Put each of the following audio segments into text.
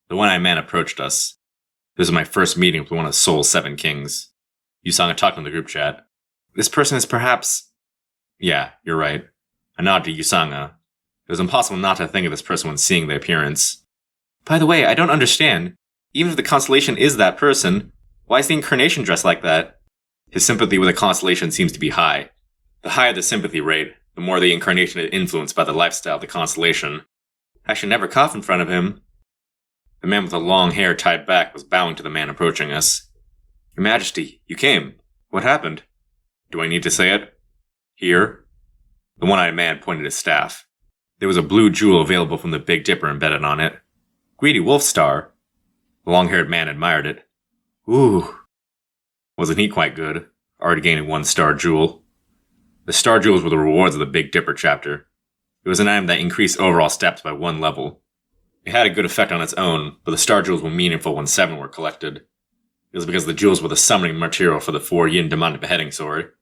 The one-eyed man approached us. This was my first meeting with one of Seoul's 7 kings. Yusanga talked in the group chat. This person is perhaps... Yeah, you're right. I nodded to Yusanga. It was impossible not to think of this person when seeing the appearance. By the way, I don't understand. Even if the constellation is that person, why is the incarnation dressed like that? His sympathy with the constellation seems to be high. The higher the sympathy rate, the more the incarnation is influenced by the lifestyle of the constellation. I should never cough in front of him. The man with the long hair tied back was bowing to the man approaching us. Your Majesty, you came. What happened? Do I need to say it? Here? The one-eyed man pointed his staff. There was a blue jewel available from the Big Dipper embedded on it. Greedy wolf star. The long-haired man admired it. Ooh. Wasn't he quite good? Already gaining 1-star jewel. The star jewels were the rewards of the Big Dipper chapter. It was an item that increased overall steps by 1 level. It had a good effect on its own, but the star jewels were meaningful when 7 were collected. It was because the jewels were the summoning material for the 4 yin demonic beheading sword.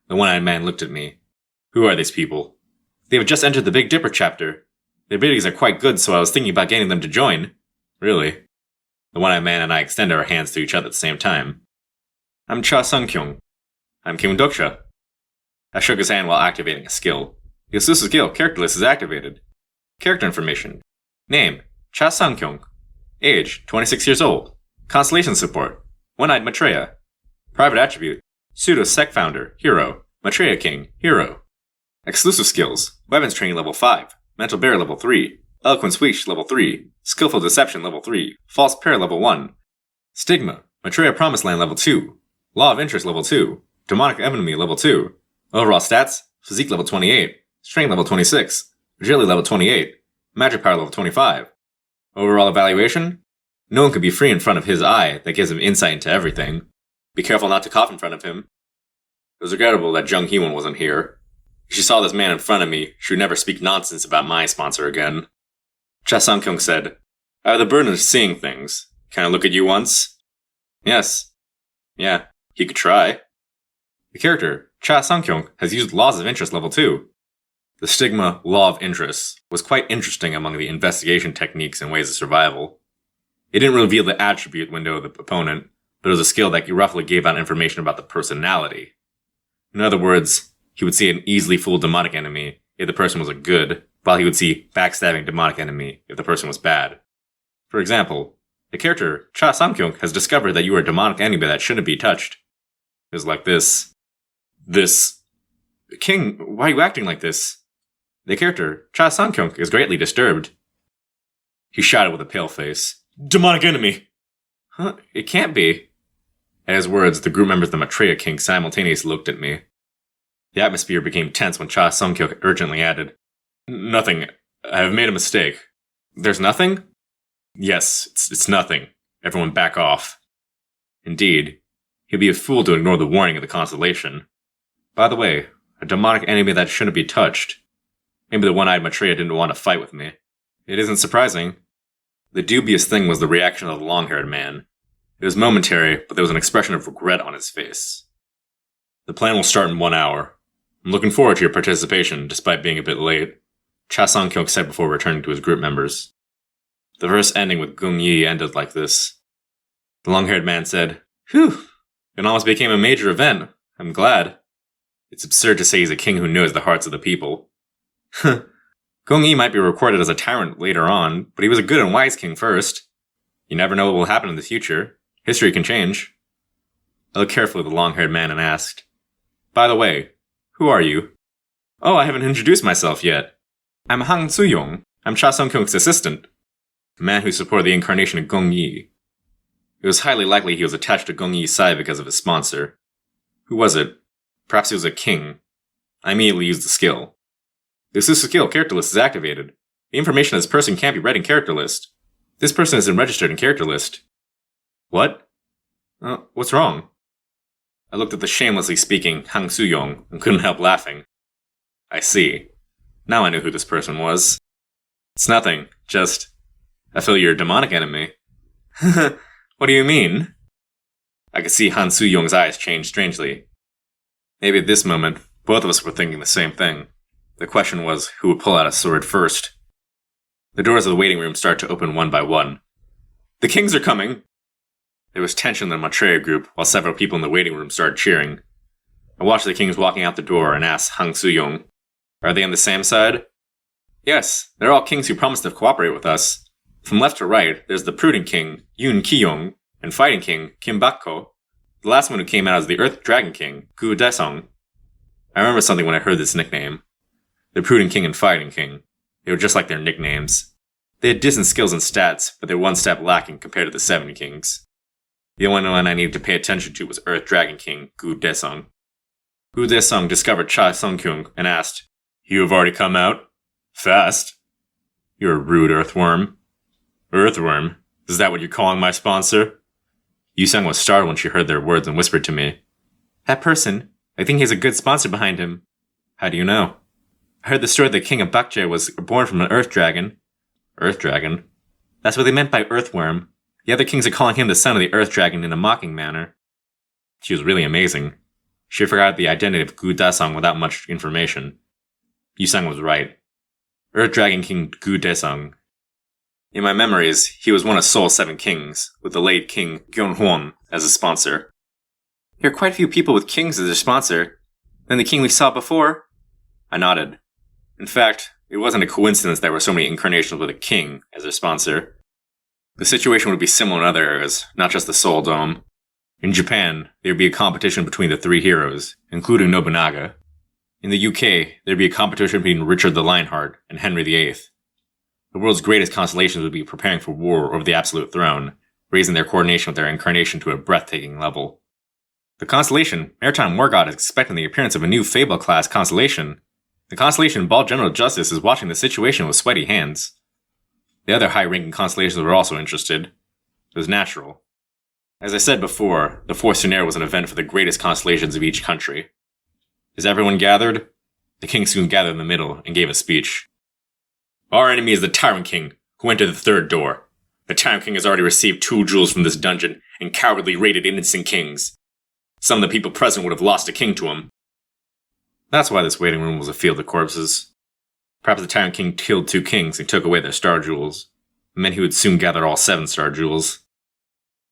The one-eyed man looked at me. Who are these people? They have just entered the Big Dipper chapter. Their abilities are quite good, so I was thinking about getting them to join. Really? The one-eyed man and I extended our hands to each other at the same time. I'm Cha Sung-kyung. I'm Kim Doksha. I shook his hand while activating a skill. The exclusive skill, character list, is activated. Character information. Name, Cha Sung-kyung. Age, 26 years old. Constellation support, One-Eyed Maitreya. Private attribute, Pseudo-Sect Founder, Hero. Maitreya King, Hero. Exclusive skills, Weapons Training level 5. Mental Barrier level 3. Eloquent Speech level 3. Skillful Deception level 3. False Prayer level 1. Stigma, Maitreya Promised Land level 2. Law of Interest level 2. Demonic Enemy level 2. Overall stats, Physique level 28. Strength level 26. Agility level 28. Magic Power level 25. Overall evaluation? No one could be free in front of his eye that gives him insight into everything. Be careful not to cough in front of him. It was regrettable that Jung Hee-won wasn't here. If she saw this man in front of me, she would never speak nonsense about my sponsor again. Cha Sung-kyung said, I have the burden of seeing things. Can I look at you once? Yes. Yeah, he could try. The character, Cha Sung-kyung, has used Laws of Interest level 2. The stigma, Law of Interest, was quite interesting among the investigation techniques and ways of survival. It didn't reveal the attribute window of the opponent, but it was a skill that roughly gave out information about the personality. In other words, he would see an easily fooled demonic enemy if the person was a good, while he would see backstabbing demonic enemy if the person was bad. For example, the character, Cha Sung-kyung, has discovered that you are a demonic enemy that shouldn't be touched. It was like this. King, why are you acting like this? The character, Cha Sung-kyung, is greatly disturbed. He shouted with a pale face. Demonic enemy! Huh? It can't be. At his words, the group members of the Maitreya King simultaneously looked at me. The atmosphere became tense when Cha Sung-kyung urgently added, Nothing. I have made a mistake. There's nothing? Yes, it's nothing. Everyone back off. Indeed, he'd be a fool to ignore the warning of the constellation. By the way, a demonic enemy that shouldn't be touched. Maybe the one-eyed Maitreya didn't want to fight with me. It isn't surprising. The dubious thing was the reaction of the long-haired man. It was momentary, but there was an expression of regret on his face. The plan will start in 1 hour. I'm looking forward to your participation, despite being a bit late, Cha Sung-kyung said before returning to his group members. The verse ending with Gung Yi ended like this. The long-haired man said, Phew, it almost became a major event. I'm glad. It's absurd to say he's a king who knows the hearts of the people. Gung Yi might be recorded as a tyrant later on, but he was a good and wise king first. You never know what will happen in the future. History can change. I looked carefully at the long-haired man and asked, By the way, who are you? Oh, I haven't introduced myself yet. I'm Hang Soo-yong. I'm Cha Sung-kyung's assistant. The man who supported the incarnation of Gung Yi. It was highly likely he was attached to Gung Yi's side because of his sponsor. Who was it? Perhaps he was a king. I immediately used the skill. The exclusive skill character list is activated. The information on this person can't be read in character list. This person isn't registered in character list. What? What's wrong? I looked at the shamelessly speaking Hang Soo-yong and couldn't help laughing. I see. Now I knew who this person was. It's nothing, just... I feel you're a demonic enemy. What do you mean? I could see Han Soo-yong's eyes change strangely. Maybe at this moment, both of us were thinking the same thing. The question was, who would pull out a sword first? The doors of the waiting room started to open one by one. The kings are coming! There was tension in the Maitreya group, while several people in the waiting room started cheering. I watched the kings walking out the door and asked Hang Suyong, "Are they on the same side?" "Yes, they're all kings who promised to cooperate with us. From left to right, there's the prudent king, Yun Kiyong, and fighting king, Kim Bakko. The last one who came out as the Earth Dragon King, Gu Desong." I remember something when I heard this nickname. The prudent king and fighting king. They were just like their nicknames. They had decent skills and stats, but they were one step lacking compared to the 7 kings. The only one I needed to pay attention to was Earth Dragon King, Gu Desong. Gu Desong discovered Cha Sungkyung and asked, "You have already come out? Fast? You're a rude earthworm." "Earthworm? Is that what you're calling my sponsor?" Yusung was startled when she heard their words and whispered to me, "That person, I think he has a good sponsor behind him." "How do you know?" "I heard the story that the king of Bakje was born from an earth dragon." "Earth dragon?" "That's what they meant by earthworm. The other kings are calling him the son of the earth dragon in a mocking manner." She was really amazing. She forgot the identity of Gu Dasong without much information. Yusung was right. Earth Dragon King Gu Desong. In my memories, he was one of Seoul's 7 kings, with the late King Gyeonghwon as a sponsor. "There are quite a few people with kings as their sponsor. Then the king we saw before?" I nodded. In fact, it wasn't a coincidence there were so many incarnations with a king as their sponsor. The situation would be similar in other areas, not just the Seoul Dome. In Japan, there would be a competition between the 3 heroes, including Nobunaga. In the UK, there would be a competition between Richard the Lionheart and Henry VIII. The world's greatest constellations would be preparing for war over the absolute throne, raising their coordination with their incarnation to a breathtaking level. The constellation, Maritime War God, is expecting the appearance of a new Fable-class constellation. The constellation Ball General Justice is watching the situation with sweaty hands. The other high-ranking constellations were also interested. It was natural. As I said before, the 4th Scenario was an event for the greatest constellations of each country. Is everyone gathered? The king soon gathered in the middle and gave a speech. "Our enemy is the Tyrant King, who entered the 3rd door. The Tyrant King has already received 2 jewels from this dungeon and cowardly raided innocent kings. Some of the people present would have lost a king to him." That's why this waiting room was a field of corpses. Perhaps the Tyrant King killed 2 kings and took away their star jewels, and then he would soon gather all 7 star jewels.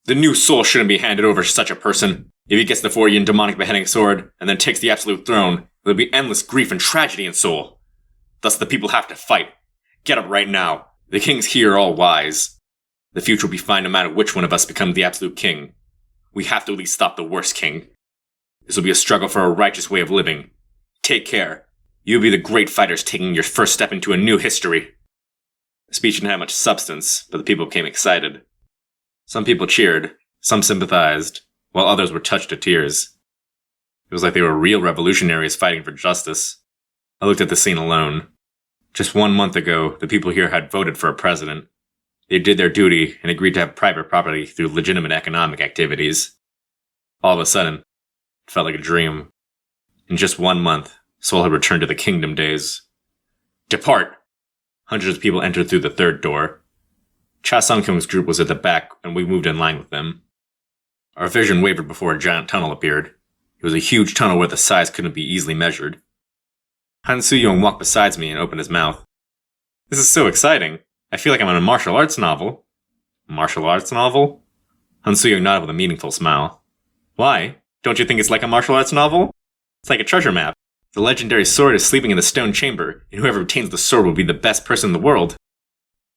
"The new soul shouldn't be handed over to such a person. If he gets the 4-yin demonic beheading sword, and then takes the absolute throne, there'll be endless grief and tragedy in Seoul. Thus the people have to fight. Get up right now. The kings here are all wise. The future will be fine no matter which one of us becomes the absolute king. We have to at least stop the worst king. This will be a struggle for a righteous way of living. Take care. You'll be the great fighters taking your first step into a new history." The speech didn't have much substance, but the people became excited. Some people cheered, some sympathized, while others were touched to tears. It was like they were real revolutionaries fighting for justice. I looked at the scene alone. Just 1 month ago, the people here had voted for a president. They did their duty and agreed to have private property through legitimate economic activities. All of a sudden, it felt like a dream. In just 1 month, Seoul had returned to the kingdom days. "Depart!" Hundreds of people entered through the 3rd door. Cha Sung-kyung's group was at the back, and we moved in line with them. Our vision wavered before a giant tunnel appeared. It was a huge tunnel where the size couldn't be easily measured. Han Soo-young walked beside me and opened his mouth. "This is so exciting. I feel like I'm in a martial arts novel." "Martial arts novel?" Han Soo-young nodded with a meaningful smile. "Why? Don't you think it's like a martial arts novel? It's like a treasure map. The legendary sword is sleeping in the stone chamber, and whoever obtains the sword will be the best person in the world."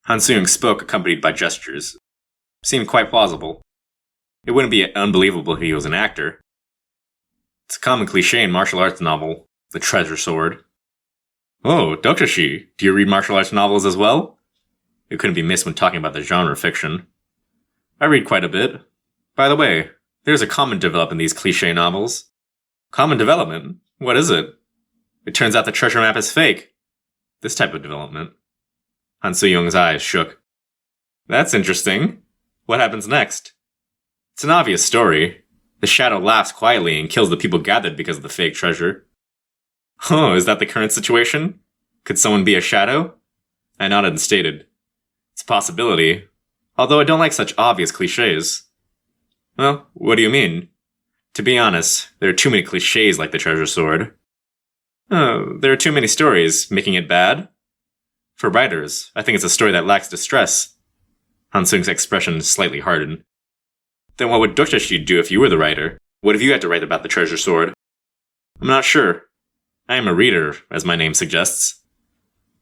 Han Soo-young spoke, accompanied by gestures. It seemed quite plausible. It wouldn't be unbelievable if he was an actor. It's a common cliché in martial arts novel, the treasure sword. "Oh, Dr. Shi, do you read martial arts novels as well?" It couldn't be missed when talking about the genre fiction. "I read quite a bit. By the way, there's a common development in these cliché novels." "Common development? What is it?" "It turns out the treasure map is fake." "This type of development." Han Soo-young's eyes shook. "That's interesting. What happens next?" "It's an obvious story. The shadow laughs quietly and kills the people gathered because of the fake treasure." "Oh, is that the current situation? Could someone be a shadow?" I nodded and stated, "It's a possibility, although I don't like such obvious cliches." "Well, what do you mean?" "To be honest, there are too many cliches like the treasure sword." "Oh, there are too many stories, making it bad?" "For writers, I think it's a story that lacks distress." Han Sung's expression slightly hardened. Then what would Doktashi do if you were the writer? What if you had to write about the treasure sword? I'm not sure. I am a reader, as my name suggests.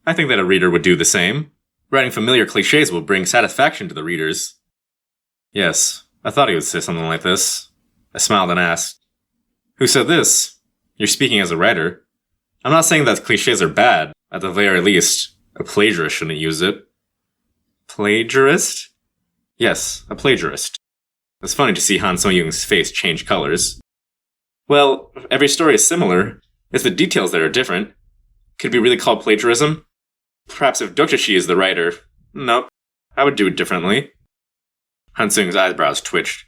I think that a reader would do the same. Writing familiar cliches will bring satisfaction to the readers. Yes, I thought he would say something like this. I smiled and asked, Who said this? You're speaking as a writer. I'm not saying that cliches are bad. At the very least, a plagiarist shouldn't use it. Plagiarist? Yes, a plagiarist. It's funny to see Han So-young's face change colors. Well, every story is similar. It's the details that are different. Could it be really called plagiarism? Perhaps if Doktashi is the writer. Nope. I would do it differently. Han Sung's eyebrows twitched.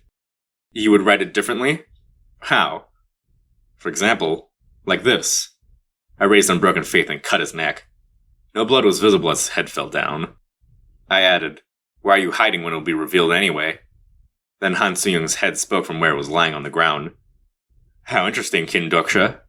You would write it differently? How? For example, like this. I raised unbroken faith and cut his neck. No blood was visible as his head fell down. I added, Why are you hiding when it will be revealed anyway? Then Han So-young's head spoke from where it was lying on the ground. How interesting, Kin Doksha.